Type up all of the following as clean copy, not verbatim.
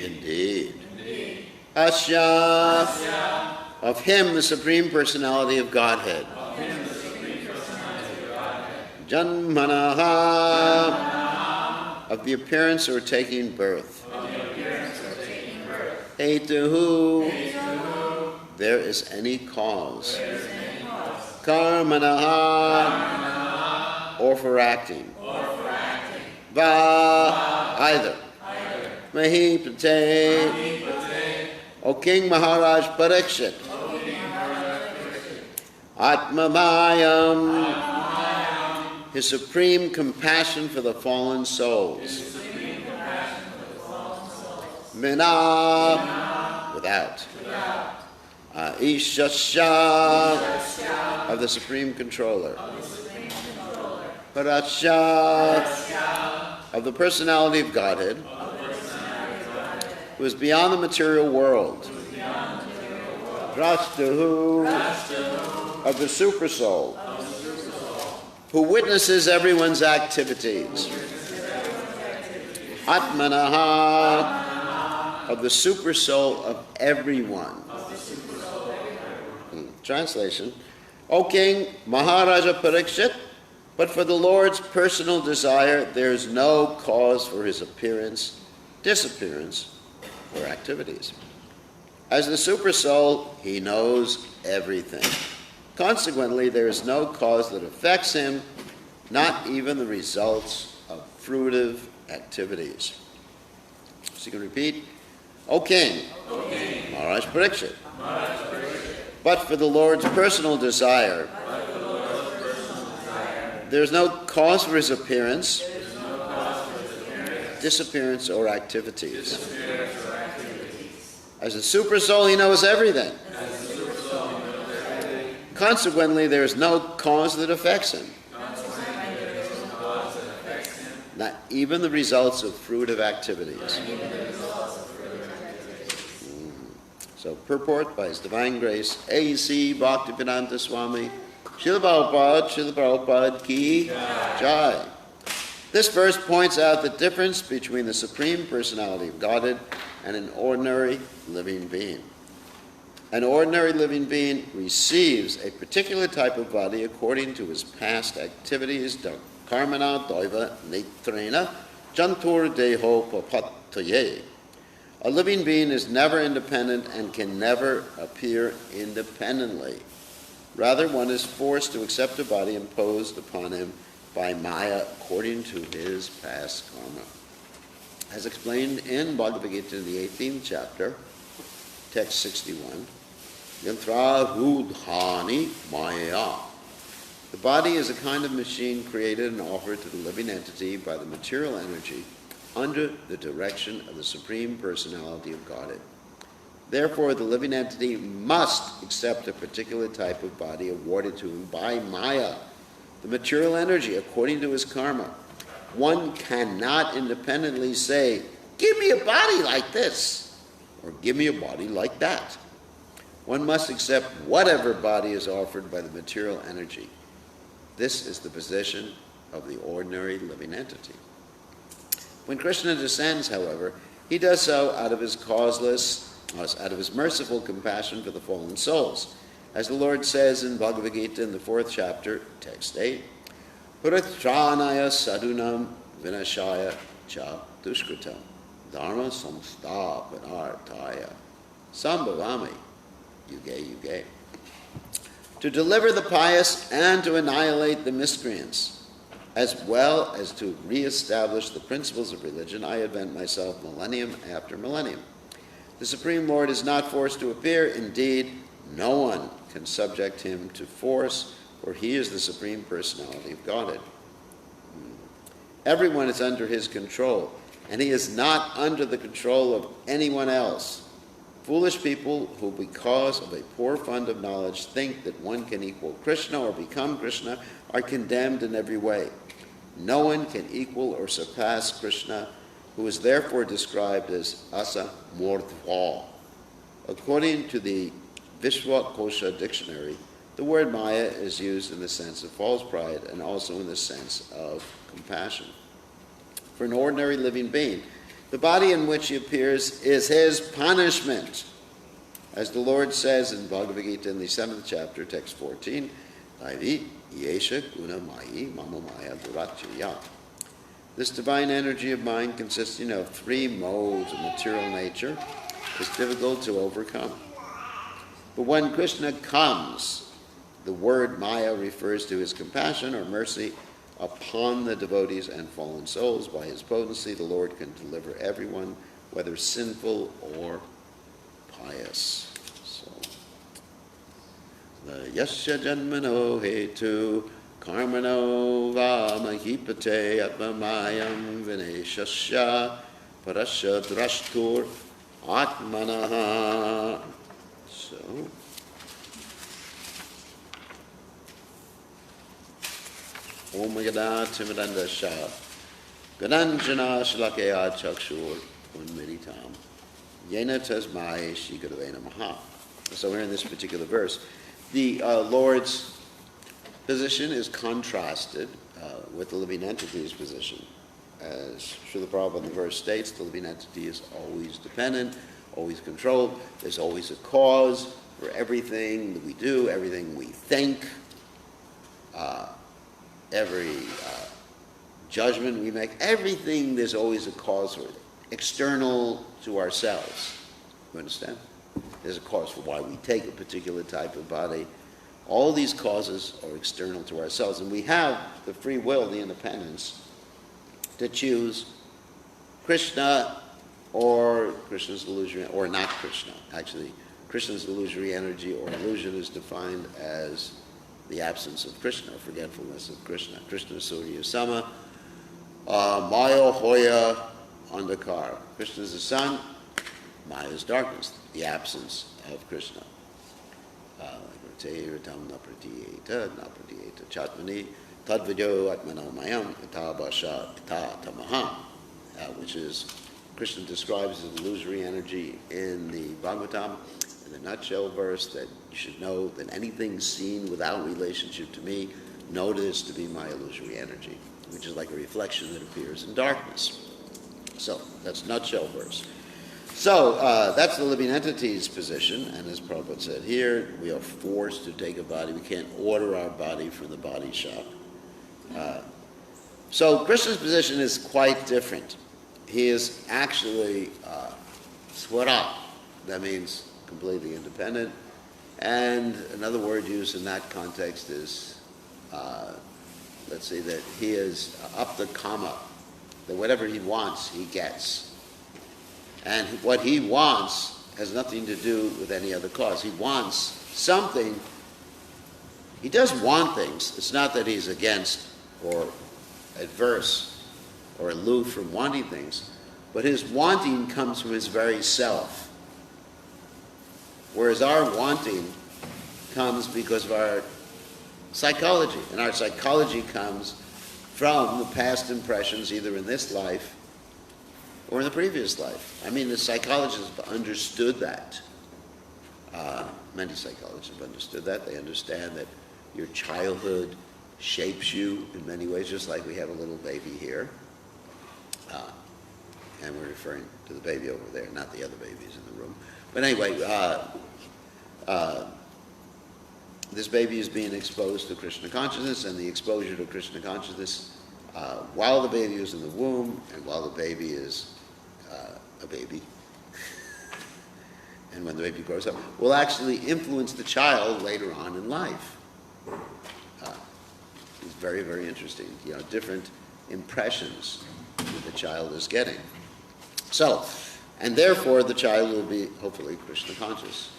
Indeed. Asya, of him the Supreme Personality of Godhead. Janmanaha, of the appearance or taking birth. Hetuhu, there is any cause. Karmanaha, or for acting. Va, either. Mahipate, O King Maharaj Parikshit. Atmamayam, his supreme compassion for the fallen souls. Mina, without. Ishasha, of the supreme controller. Parasha, of the personality of Godhead, who is beyond the material world. Drashtahu, of the supersoul, who witnesses everyone's activities. Atmanaha, of the supersoul of everyone. Translation: O King Maharaja Parikshit, but for the Lord's personal desire, there is no cause for his appearance, disappearance, or activities. As the supersoul, he knows everything. Consequently, there is no cause that affects him, not even the results of fruitive activities. So you can repeat: O King, Maharaj Parikshit, but for the Lord's personal desire, there is no cause for his appearance, disappearance, or activities. As a supersoul, he knows everything. Consequently, there is no cause that affects him, not even the results of fruitive activities. So, purport by His Divine Grace, A.C. Bhaktivedanta Swami, Srila Prabhupada Ki Jai. This verse points out the difference between the Supreme Personality of Godhead and an ordinary living being. An ordinary living being receives a particular type of body according to his past activities, karmana doiva netrena jantur deho papataye. A living being is never independent and can never appear independently. Rather, one is forced to accept a body imposed upon him by Maya according to his past karma. As explained in Bhagavad Gita in the 18th chapter, text 61, Yantra Rudhani Maya. The body is a kind of machine created and offered to the living entity by the material energy under the direction of the Supreme Personality of Godhead. Therefore, the living entity must accept a particular type of body awarded to him by Maya, the material energy, according to his karma. One cannot independently say, give me a body like this, or give me a body like that. One must accept whatever body is offered by the material energy. This is the position of the ordinary living entity. When Krishna descends, however, he does so out of his merciful compassion for the fallen souls. As the Lord says in Bhagavad Gita in the 4th chapter, text 8, Puratranaya sadunam vinashaya cha dushkritam dharma samsthapanartaya sambhavami yuge yuge. To deliver the pious and to annihilate the miscreants, as well as to re-establish the principles of religion, I advent myself millennium after millennium. The Supreme Lord is not forced to appear. Indeed, no one can subject him to force, for he is the Supreme Personality of Godhead. Everyone is under his control, and he is not under the control of anyone else. Foolish people who, because of a poor fund of knowledge, think that one can equal Krishna or become Krishna are condemned in every way. No one can equal or surpass Krishna, who is therefore described as asa mordva. According to the Vishwakosha dictionary, the word Maya is used in the sense of false pride and also in the sense of compassion. For an ordinary living being, The body in which he appears is his punishment. As the Lord says in Bhagavad Gita in the 7th chapter, text 14, Daivi yesha guna mayi mama maya durachya. This divine energy of mine, consisting of 3 modes of material nature, is difficult to overcome. But when Krishna comes, the word Maya refers to his compassion or mercy upon the devotees and fallen souls. By his potency, the Lord can deliver everyone, whether sinful or pious. So, the yasya janmano hetu karmano va mahipate atmamayam vineshasya parasya drashtur atmanaha. So, Om Gada Timidanda Shah Gananjana Shlakaya Chakshur Unmiritam Yena Tasmai Shikadavena Maha. So here in this particular verse, the Lord's position is contrasted with the living entity's position. As Srila Prabhupada in the verse states, the living entity is always dependent, always controlled. There's always a cause for everything that we do, everything we think. Every judgment we make, everything, there's always a cause for it, external to ourselves. You understand? There's a cause for why we take a particular type of body. All these causes are external to ourselves, and we have the free will, the independence, to choose Krishna or Krishna's illusory, or not Krishna. Actually, Krishna's illusory energy or illusion is defined as the absence of Krishna, forgetfulness of Krishna. Krishna Surya Sama, Maya Hoya Andhakar. Krishna is the sun, Maya is darkness, the absence of Krishna. Chatmani Tadvidyo Atmanamayam Itabasha Ita Tamaham, which is, Krishna describes as illusory energy in the Bhagavatam, in the nutshell verse, that you should know that anything seen without relationship to me, know this to be my illusory energy, which is like a reflection that appears in darkness. So that's nutshell verse. So that's the living entity's position, and as Prabhupada said here, we are forced to take a body. We can't order our body from the body shop. So Krishna's position is quite different. He is actually swara. That means completely independent. And another word used in that context is, let's say that he is up the kama, that whatever he wants, he gets. And what he wants has nothing to do with any other cause. He wants something. He does want things. It's not that he's against or adverse or aloof from wanting things, but his wanting comes from his very self. Whereas our wanting comes because of our psychology. And our psychology comes from the past impressions, either in this life or in the previous life. I mean, the psychologists have understood that. Many psychologists have understood that. They understand that your childhood shapes you in many ways, just like we have a little baby here. And we're referring to the baby over there, not the other babies in the room. But anyway, this baby is being exposed to Krishna consciousness, and the exposure to Krishna consciousness while the baby is in the womb and while the baby is a baby, and when the baby grows up, will actually influence the child later on in life. It's very, very interesting. You know, different impressions that the child is getting. So, and therefore the child will be hopefully Krishna conscious.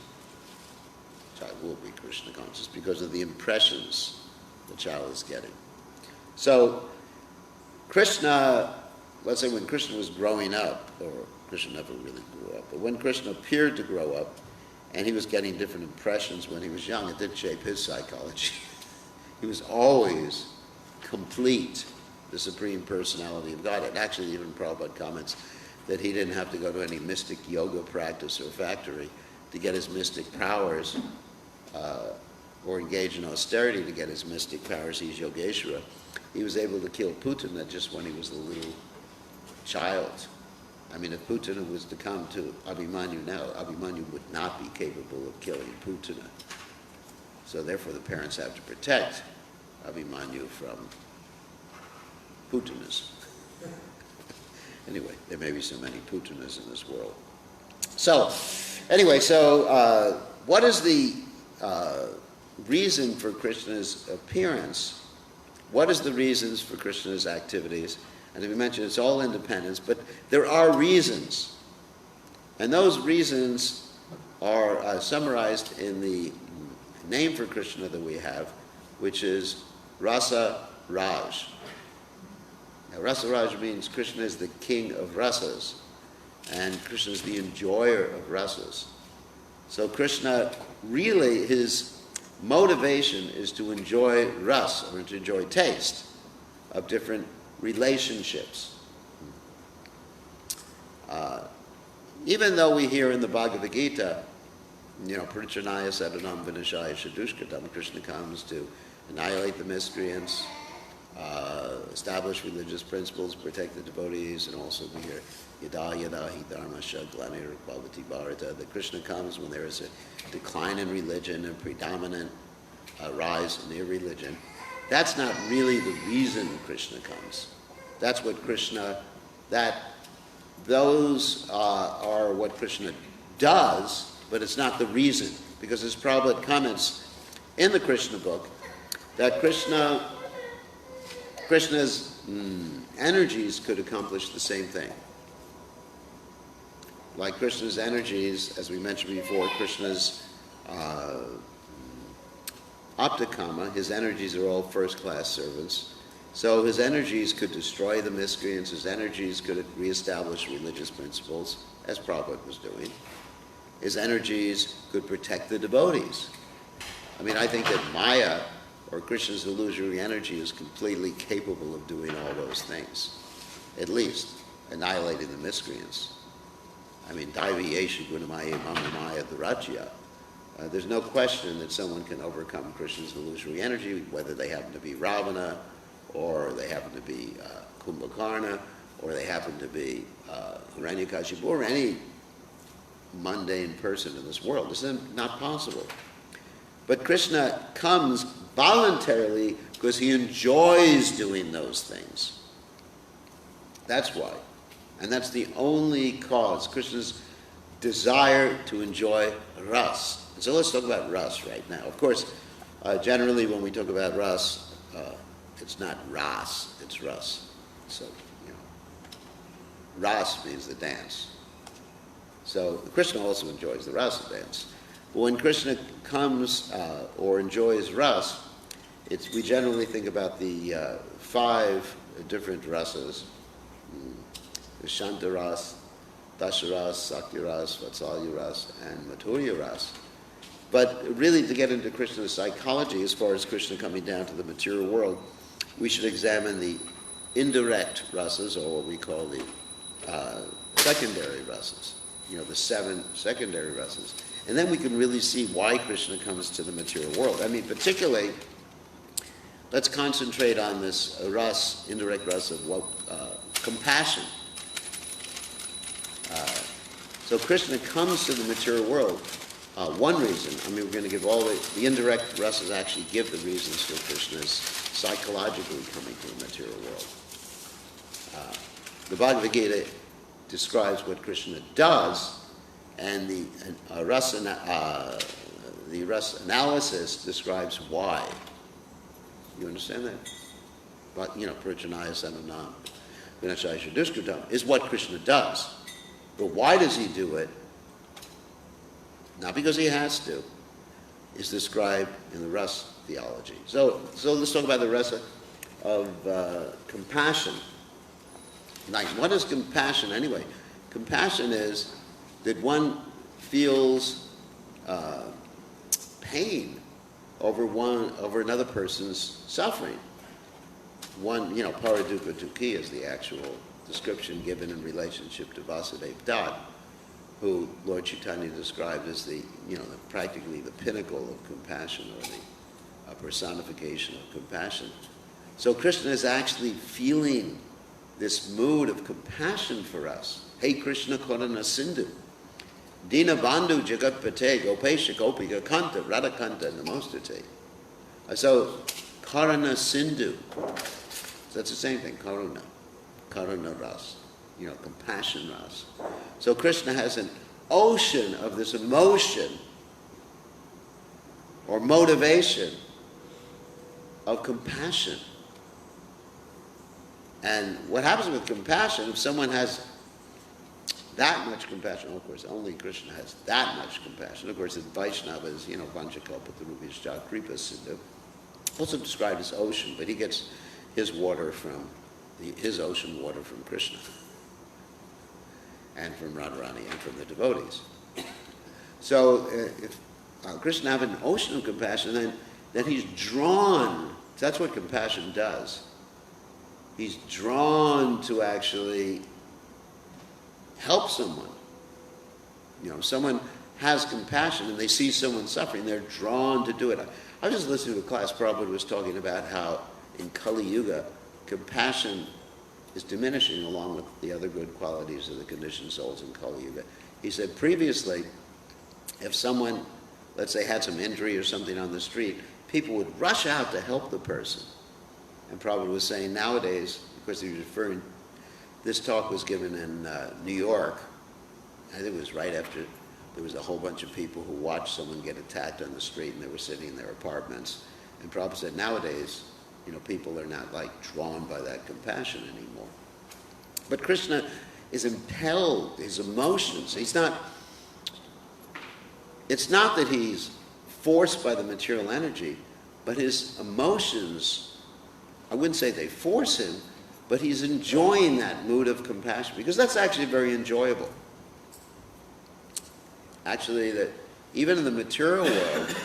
The child will be Krishna conscious because of the impressions the child is getting. So, Krishna, let's say when Krishna was growing up, or Krishna never really grew up, but when Krishna appeared to grow up, and he was getting different impressions when he was young, it did shape his psychology. He was always complete, the Supreme Personality of God. And actually, even Prabhupada comments that he didn't have to go to any mystic yoga practice or factory to get his mystic powers, or engage in austerity to get his mystic powers. He's Yogeshwara. He was able to kill Putin just when he was a little child. I mean, if Putana was to come to Abhimanyu now, Abhimanyu would not be capable of killing Putana. So therefore the parents have to protect Abhimanyu from Putanas. Anyway, there may be so many Putanas in this world. So, anyway, what is the reason for Krishna's appearance? What is the reasons for Krishna's activities? And as we mentioned, it's all independence, but there are reasons. And those reasons are summarized in the name for Krishna that we have, which is Rasa Raj. Now, Rasa Raj means Krishna is the king of rasas, and Krishna is the enjoyer of rasas. So Krishna, really, his motivation is to enjoy ras, or to enjoy taste of different relationships. Even though we hear in the Bhagavad Gita, Parichanaya Sadhanam Vinashaya Shadushkatam, Krishna comes to annihilate the miscreants, establish religious principles, protect the devotees, and also we hear Yada Yada Hi Dharma Shaglanir Bhavati Bharata, that Krishna comes when there is a decline in religion and predominant rise in irreligion. That's not really the reason Krishna comes. That's what those are what Krishna does, but it's not the reason. Because as Prabhupada comments in the Krishna book, that Krishna's energies could accomplish the same thing. Like Krishna's energies, as we mentioned before, Krishna's Aptakama, his energies are all first-class servants. So his energies could destroy the miscreants, his energies could reestablish religious principles, as Prabhupada was doing. His energies could protect the devotees. I mean, I think that Maya, or Krishna's illusory energy, is completely capable of doing all those things. At least, annihilating the miscreants. I mean, Daivi Yeshu Gunamaya Mamamaya Dharachya. There's no question that someone can overcome Krishna's illusory energy, whether they happen to be Ravana, or they happen to be Kumbhakarna, or they happen to be Hiranyakashipu, or any mundane person in this world. This is not possible. But Krishna comes voluntarily because he enjoys doing those things. That's why. And that's the only cause, Krishna's desire to enjoy ras. So let's talk about ras right now. Of course, generally when we talk about ras, it's not ras, it's ras. So, ras means the dance. So Krishna also enjoys the rasa dance. But when Krishna comes or enjoys ras, we generally think about the 5 different rasas. The Shanta ras, Dasha ras, Sakti ras, Vatsalya ras, and Madhurya ras. But really, to get into Krishna's psychology, as far as Krishna coming down to the material world, we should examine the indirect rasas, or what we call the secondary rasas. The 7 secondary rasas. And then we can really see why Krishna comes to the material world. I mean, particularly, let's concentrate on this indirect rasa of compassion. So Krishna comes to the material world. One reason, we're going to give all the indirect rasas actually give the reasons for Krishna's psychologically coming to the material world. The Bhagavad Gita describes what Krishna does, and the rasa analysis describes why. You understand that? But, Parichanaya Sananam Vinashaya Shadushkatam is what Krishna does. But why does he do it? Not because he has to. Is described in the rasa theology. So let's talk about the rasa of compassion. Like, what is compassion anyway? Compassion is that one feels pain over another person's suffering. Paradukha Dukhi is the actual description given in relationship to Vasudeva Dutt, who Lord Chaitanya described as practically the pinnacle of compassion, or the personification of compassion. So Krishna is actually feeling this mood of compassion for us. Hey Krishna Karana Sindhu. Dina Bandhu Jagatpate Gopesha Gopika Kanta Radhakanta Namostate. So Karana Sindhu. That's the same thing, Karuna. Karuna Ras. Compassion Ras. So Krishna has an ocean of this emotion or motivation of compassion. And what happens with compassion, if someone has that much compassion, of course, only Krishna has that much compassion. Of course, the Vaishnavas, Vanchakalpatarubhyascha Kripa Sindhu, also described as ocean, but he gets his water from, his ocean water from Krishna and from Radharani and from the devotees. So if Krishna have an ocean of compassion, then he's drawn. That's what compassion does. He's drawn to actually help someone. Someone has compassion and they see someone suffering, they're drawn to do it. I was just listening to a class, Prabhupada was talking about how in Kali Yuga, compassion is diminishing along with the other good qualities of the conditioned souls in Kali Yuga. He said previously, if someone, let's say, had some injury or something on the street, people would rush out to help the person. And Prabhupada was saying nowadays, of course he was referring, this talk was given in New York. I think it was right after there was a whole bunch of people who watched someone get attacked on the street and they were sitting in their apartments. And Prabhupada said nowadays, people are not like drawn by that compassion anymore. But Krishna is impelled, his emotions, it's not that he's forced by the material energy, but his emotions, I wouldn't say they force him, but he's enjoying that mood of compassion, because that's actually very enjoyable. Actually, that even in the material world,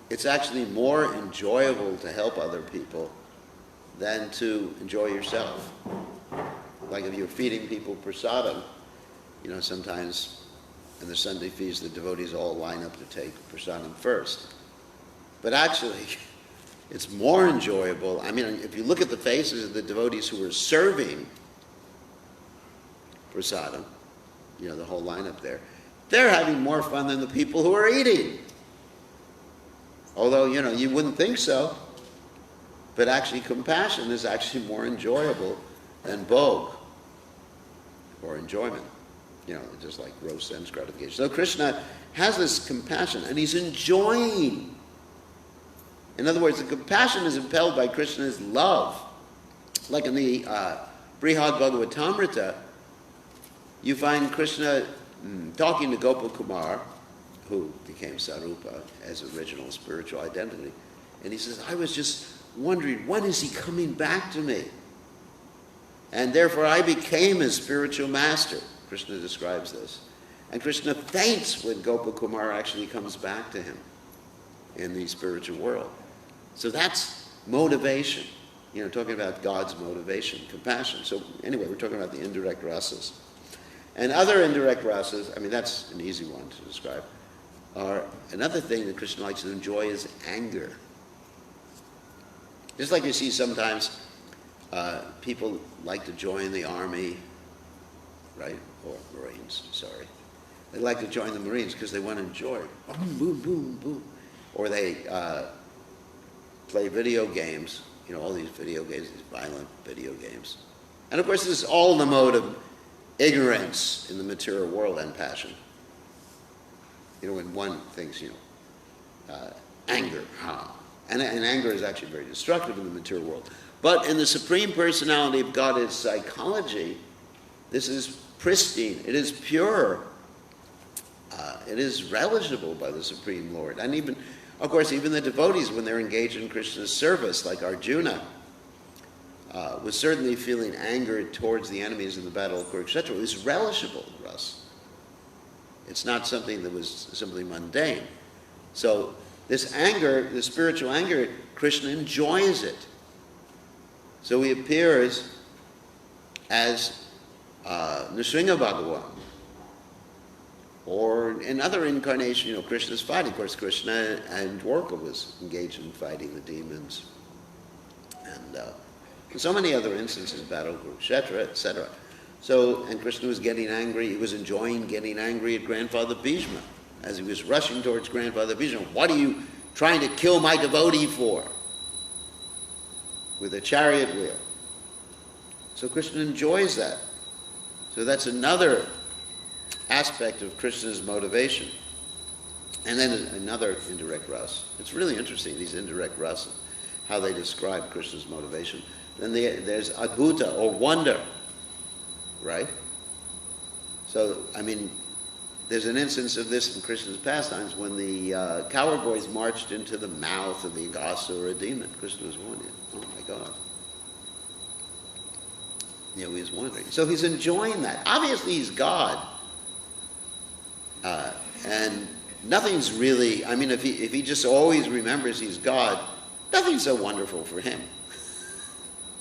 it's actually more enjoyable to help other people than to enjoy yourself. Like if you're feeding people prasadam, sometimes in the Sunday feast, the devotees all line up to take prasadam first. But actually, it's more enjoyable. I mean, if you look at the faces of the devotees who are serving prasadam, the whole lineup there, they're having more fun than the people who are eating. Although, you wouldn't think so. But actually, compassion is actually more enjoyable than bhog, or enjoyment. Just like gross sense gratification. So Krishna has this compassion, and he's enjoying. In other words, the compassion is impelled by Krishna's love. Like in the Brihad Bhagavatamrita, you find Krishna talking to Gopakumar, who became Sarupa as original spiritual identity. And he says, I was just wondering, when is he coming back to me? And therefore I became his spiritual master. Krishna describes this. And Krishna faints when Gopakumar actually comes back to him in the spiritual world. So that's motivation. Talking about God's motivation, compassion. So anyway, we're talking about the indirect rasas. And other indirect rasas, that's an easy one to describe, are another thing that Krishna likes to enjoy is anger. Just like you see sometimes people like to join the army, right? Or Marines, sorry. They like to join the Marines because they want to enjoy it. Boom, boom, boom, boom. Or they play video games, all these video games, these violent video games. And of course, this is all in the mode of ignorance in the material world and passion. When one thinks, anger, and anger is actually very destructive in the material world. But in the Supreme Personality of Godhead psychology, this is pristine, it is pure, it is relishable by the Supreme Lord. And even, of course, even the devotees, when they're engaged in Krishna's service, like Arjuna, was certainly feeling anger towards the enemies in the battle of Kurukshetra. It was relishable to us. It's not something that was simply mundane. So this anger, the spiritual anger, Krishna enjoys it. So he appears as Nrsimha Bhagavan. Or in other incarnations, Krishna's fighting. Of course, Krishna and Dwarka was engaged in fighting the demons. And so many other instances, battle of Kurukshetra, etc. So, and Krishna was getting angry. He was enjoying getting angry at grandfather Bhishma as he was rushing towards grandfather Bhishma. What are you trying to kill my devotee for? With a chariot wheel. So Krishna enjoys that. So that's another aspect of Krishna's motivation. And then another indirect rasa. It's really interesting, these indirect rasa, how they describe Krishna's motivation. Then there's adbhuta, or wonder, right? So, I mean, there's an instance of this in Krishna's pastimes when the coward boys marched into the mouth of the Aghasura demon. Krishna was wondering, oh my God. You know, he was wondering. So he's enjoying that. Obviously he's God. And nothing's really, I mean, if he just always remembers he's God, nothing's so wonderful for him.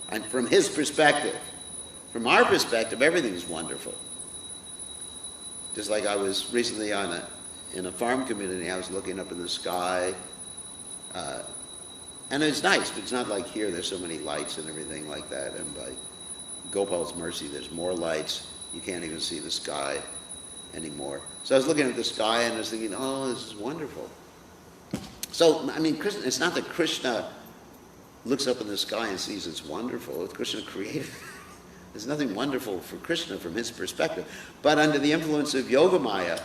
And from his perspective. From our perspective, everything's wonderful. Just like I was recently in a farm community, I was looking up in the sky, and it's nice, but it's not like here, there's so many lights and everything like that, and by Gopal's mercy, there's more lights, you can't even see the sky anymore. So I was looking at the sky and I was thinking, oh, this is wonderful. So, I mean, Krishna, it's not that Krishna looks up in the sky and sees it's wonderful, it's Krishna created it. There's nothing wonderful for Krishna from his perspective. But under the influence of Yogamaya,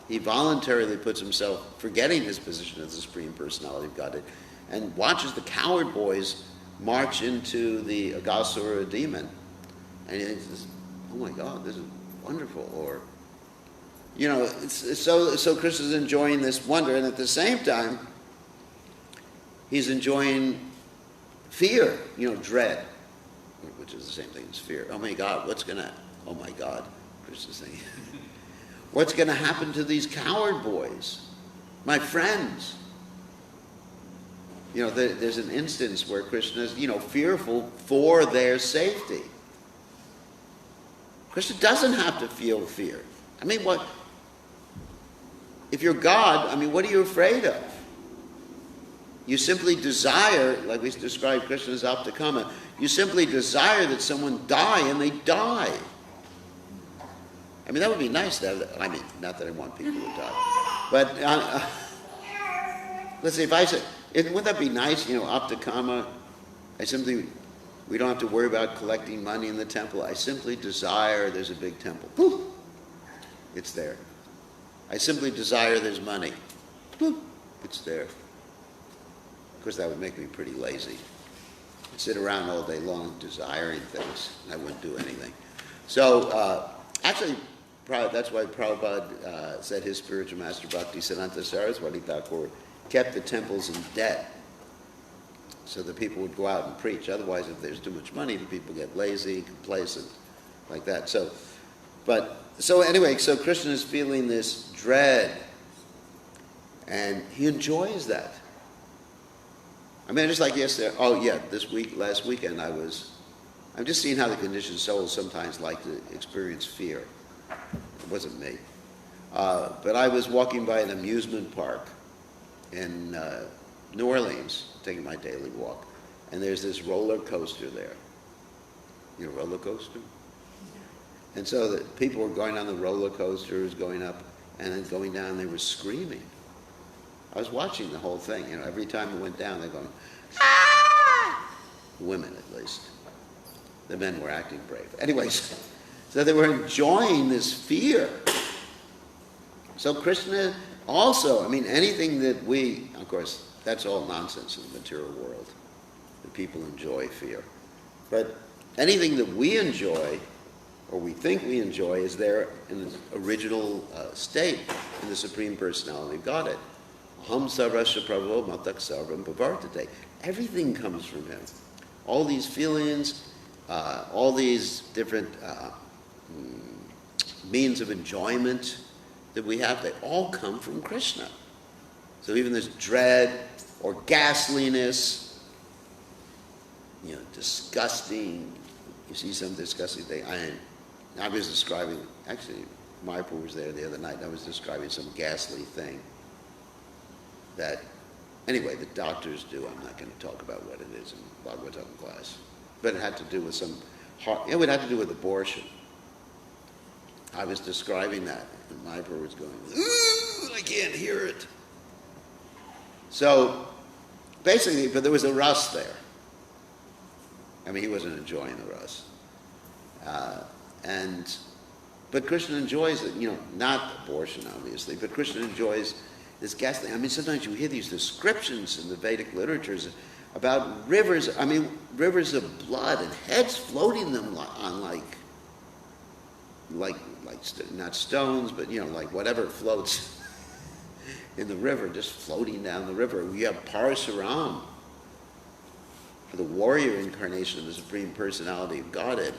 he voluntarily puts himself, forgetting his position as the Supreme Personality of Godhead, and watches the coward boys march into the Aghasura demon. And he thinks, oh my God, this is wonderful. Or, you know, so Krishna's enjoying this wonder, and at the same time, he's enjoying fear, you know, dread, which is the same thing as fear. Oh my God, oh my God, Krishna's saying, what's going to happen to these coward boys, my friends? You know, there's an instance where Krishna is, you know, fearful for their safety. Krishna doesn't have to feel fear. I mean, if you're God, I mean, what are you afraid of? You simply desire, like we described Krishna's aptakama, you simply desire that someone die and they die. I mean, that would be nice to have, I mean, not that I want people to die, but let's see, if I said, wouldn't that be nice, you know, aptakama, we don't have to worry about collecting money in the temple. I simply desire there's a big temple. Poof, it's there. I simply desire there's money. Poof, it's there. Of course, that would make me pretty lazy. I'd sit around all day long desiring things, and I wouldn't do anything. So, actually, that's why Prabhupada said his spiritual master, Bhaktisiddhanta Saraswati Thakur, kept the temples in debt so that people would go out and preach. Otherwise, if there's too much money, the people get lazy, complacent, like that. So anyway, so Krishna is feeling this dread, and he enjoys that. I mean, just like yesterday, last weekend, I'm just seeing how the conditioned souls sometimes like to experience fear. It wasn't me. But I was walking by an amusement park in New Orleans, taking my daily walk, and there's this roller coaster there. You know, roller coaster? And so the people were going on the roller coasters, going up, and then going down, they were screaming. I was watching the whole thing, you know, every time it went down, they're going, ah! The women, at least. The men were acting brave. Anyways, so they were enjoying this fear. So Krishna also, I mean, anything that of course, that's all nonsense in the material world, that people enjoy fear. But anything that we enjoy, or we think we enjoy, is there in its original state in the Supreme Personality of Godhead. Aham sarvasya prabho matak sarvam pavartate. Everything comes from him. All these feelings, all these different means of enjoyment that we have, they all come from Krishna. So even this dread or ghastliness, you know, disgusting, you see some disgusting thing. I was describing, actually, Mayapur was there the other night, and I was describing some ghastly thing that, anyway, the doctors do. I'm not going to talk about what it is in Bhagavatam class. But it had to do with it would have to do with abortion. I was describing that, and Mayapur was going, ooh, I can't hear it. So, basically, but there was a ras there. I mean, he wasn't enjoying the ras. But Krishna enjoys it, not abortion, obviously, but Krishna enjoys this ghastly. I mean, sometimes you hear these descriptions in the Vedic literatures about rivers, rivers of blood and heads floating them on not stones, but, like whatever floats in the river, just floating down the river. We have Parasuram, for the warrior incarnation of the Supreme Personality of Godhead,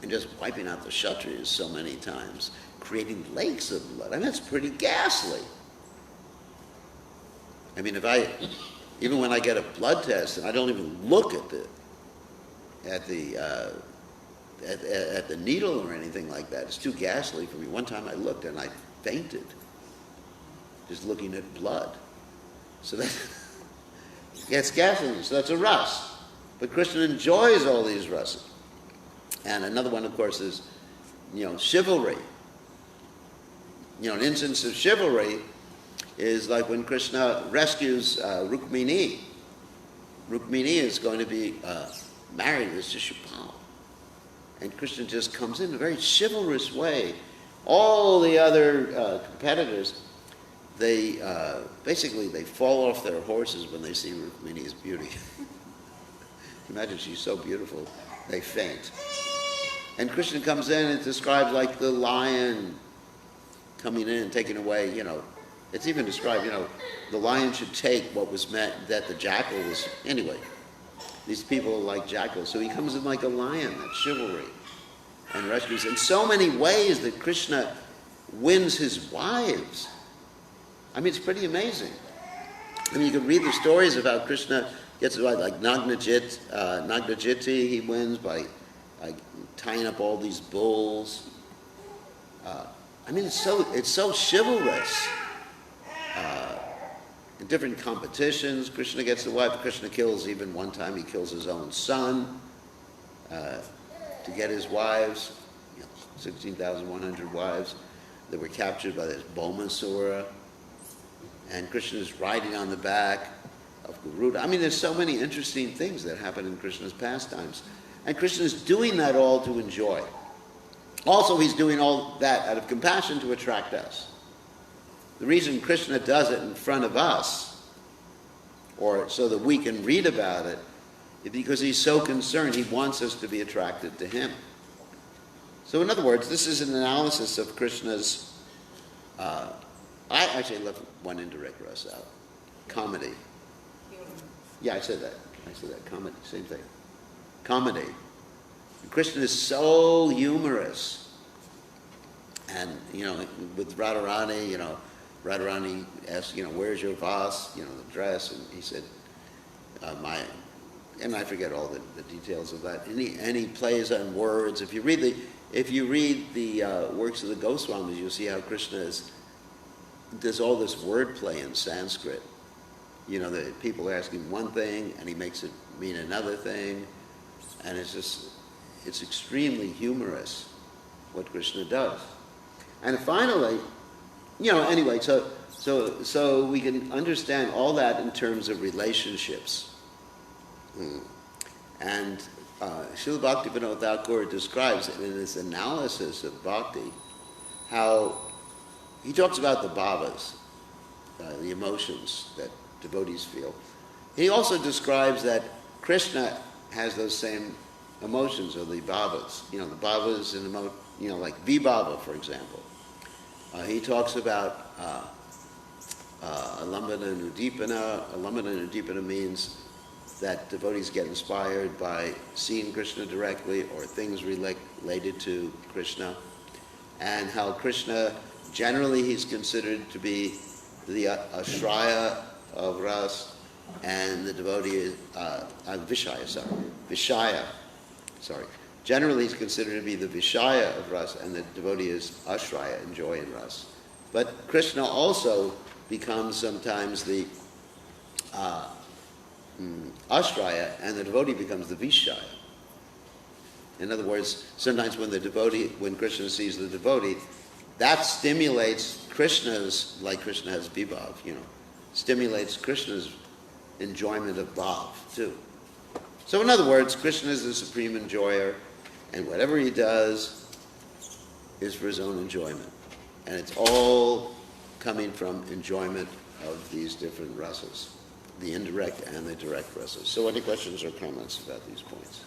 and just wiping out the Kshatriyas so many times, creating lakes of blood. I mean, that's pretty ghastly. I mean, even when I get a blood test and I don't even look at the needle or anything like that, it's too ghastly for me. One time I looked and I fainted, just looking at blood. So that it's ghastly. So that's a ras. But Krishna enjoys all these rasas. And another one, of course, is, chivalry. An instance of chivalry is like when Krishna rescues Rukmini. Rukmini is going to be married to Shishupal. And Krishna just comes in a very chivalrous way. All the other competitors, they fall off their horses when they see Rukmini's beauty. Imagine, she's so beautiful, they faint. And Krishna comes in and describes like the lion coming in and taking away, it's even described, the lion should take what was meant that the jackal was, anyway. These people are like jackals. So he comes in like a lion, that's chivalry, and rescues. In so many ways that Krishna wins his wives. I mean, it's pretty amazing. I mean, you can read the stories of how Krishna gets it right, like Nagnajiti, he wins by tying up all these bulls. I mean, it's so chivalrous. In different competitions, Krishna gets the wife. Krishna kills, even one time he kills his own son to get his wives, 16,100 wives that were captured by this Bhaumasura. And Krishna is riding on the back of Garuda. I mean, there's so many interesting things that happen in Krishna's pastimes. And Krishna is doing that all to enjoy. Also, he's doing all that out of compassion to attract us. The reason Krishna does it in front of us, or so that we can read about it, is because he's so concerned. He wants us to be attracted to him. So in other words, this is an analysis of Krishna's, I actually left one indirect rasa out. Comedy. Yeah, I said that. Comedy, same thing. Comedy. Krishna is so humorous. And, with Radharani, Radharani asked, where's your vas, the dress? And he said, and I forget all the details of that. And he plays on words. If you read the works of the Goswamis, you'll see how Krishna does all this wordplay in Sanskrit. The people are asking one thing, and he makes it mean another thing. And it's extremely humorous what Krishna does. And finally, anyway, so we can understand all that in terms of relationships. And Srila Bhaktivinoda Thakur describes in his analysis of bhakti how he talks about the bhavas, the emotions that devotees feel. He also describes that Krishna has those same emotions, or the bhavas. The bhavas and like vibhava, for example. He talks about alambana and udipana. Alambana and udipana means that devotees get inspired by seeing Krishna directly or things related to Krishna, and how Krishna, generally he's considered to be the ashraya of ras, and the devotee is Vishaya. Generally he's considered to be the Vishaya of ras, and the devotee is ashraya, enjoy in ras. But Krishna also becomes sometimes the ashraya, and the devotee becomes the Vishaya. In other words, sometimes when when Krishna sees the devotee, that stimulates Krishna's, like Krishna has vibhav, stimulates Krishna's enjoyment of bhav too. So in other words, Krishna is the supreme enjoyer, and whatever he does is for his own enjoyment. And it's all coming from enjoyment of these different rasas, the indirect and the direct rasas. So any questions or comments about these points?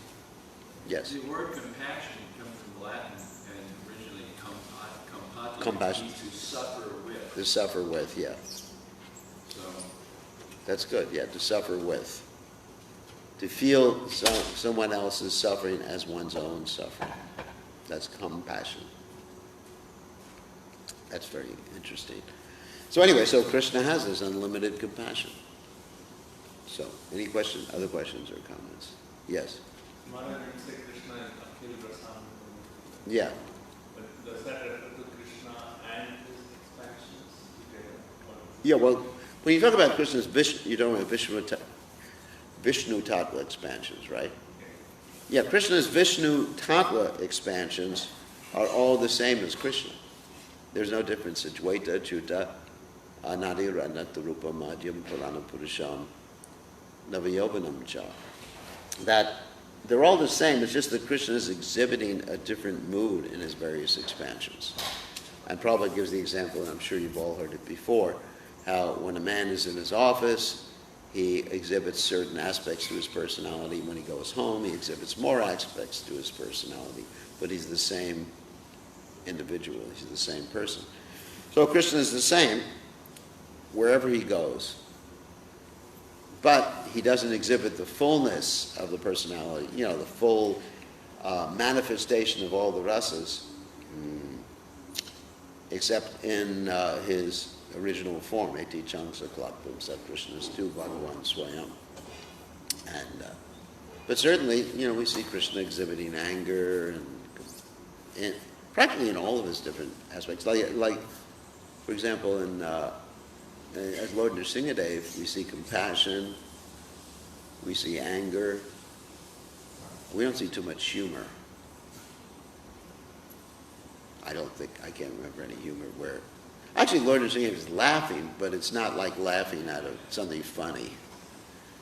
Yes? The word compassion comes from Latin and originally compatio, Compassion. to suffer with. To suffer with, yeah. So That's good, yeah, to suffer with. To feel someone else's suffering as one's own suffering. That's compassion. That's very interesting. So anyway, so Krishna has this unlimited compassion. So, any questions, other questions or comments? Yes? Maharaj didn't say Krishna is Akhil Rasam. Yeah. But does that refer to Krishna and his expansions together? Yeah, well, when you talk about Krishna's Vishnu, you're talking about Vishnu Tattva expansions, right? Yeah, Krishna's Vishnu Tattva expansions are all the same as Krishna. There's no difference. Advaita, Chuta, Anadira, Natarupa, Madhyam, Purana Purusham, Navayovanam Cha. That they're all the same, it's just that Krishna is exhibiting a different mood in his various expansions. And Prabhupada gives the example, and I'm sure you've all heard it before, how when a man is in his office, he exhibits certain aspects to his personality. When he goes home, he exhibits more aspects to his personality. But he's the same individual, he's the same person. So Krishna is the same wherever he goes. But he doesn't exhibit the fullness of the personality, the full manifestation of all the rasas, except in his original form, Eti Chamsa Klapam Sat Krishna's tu Bhagavan Swayam. And, but certainly, we see Krishna exhibiting anger and practically in all of his different aspects. Like for example, as Lord Nrsingadev, we see compassion, we see anger. We don't see too much humor. I can't remember any humor where... Actually, Lord Nrsingadev is laughing, but it's not like laughing out of something funny.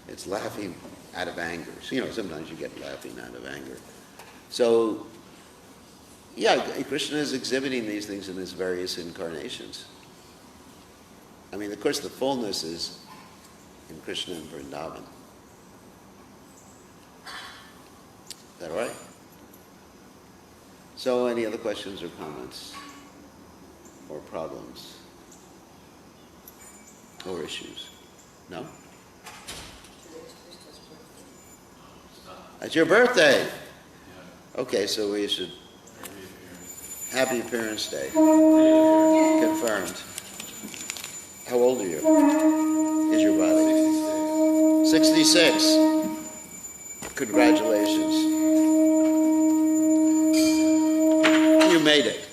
It's laughing out of anger. So, sometimes you get laughing out of anger. So, yeah, Krishna is exhibiting these things in his various incarnations. I mean, of course, the fullness is in Krishna and Vrindavan. Is that all right? So, any other questions or comments? Or problems? Or issues? No? It's your birthday! Okay, so we should... Happy Appearance Day. Confirmed. How old are you? Is your body? 66. Congratulations. You made it.